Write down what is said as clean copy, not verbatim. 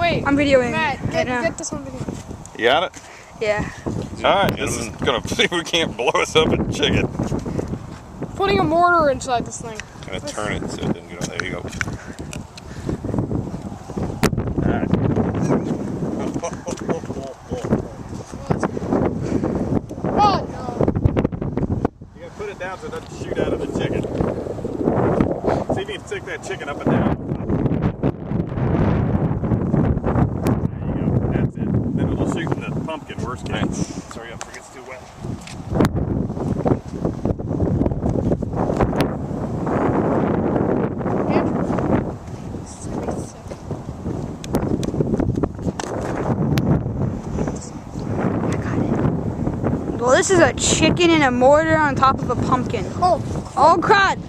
Wait. I'm videoing. Matt, get this on video. You got it? Yeah. Alright, this is gonna see if we can't blow us up a chicken. Putting a mortar inside this thing. Gonna turn it so it doesn't go. There you go. Alright. Oh no. You gotta put it down so it doesn't shoot out of the chicken. See if you can stick that chicken up and down. There you go. That's it. Then it'll shoot in the pumpkin, worst case. Sorry, I forget it's too wet. Well, this is a chicken and a mortar on top of a pumpkin. Oh. Oh, crud.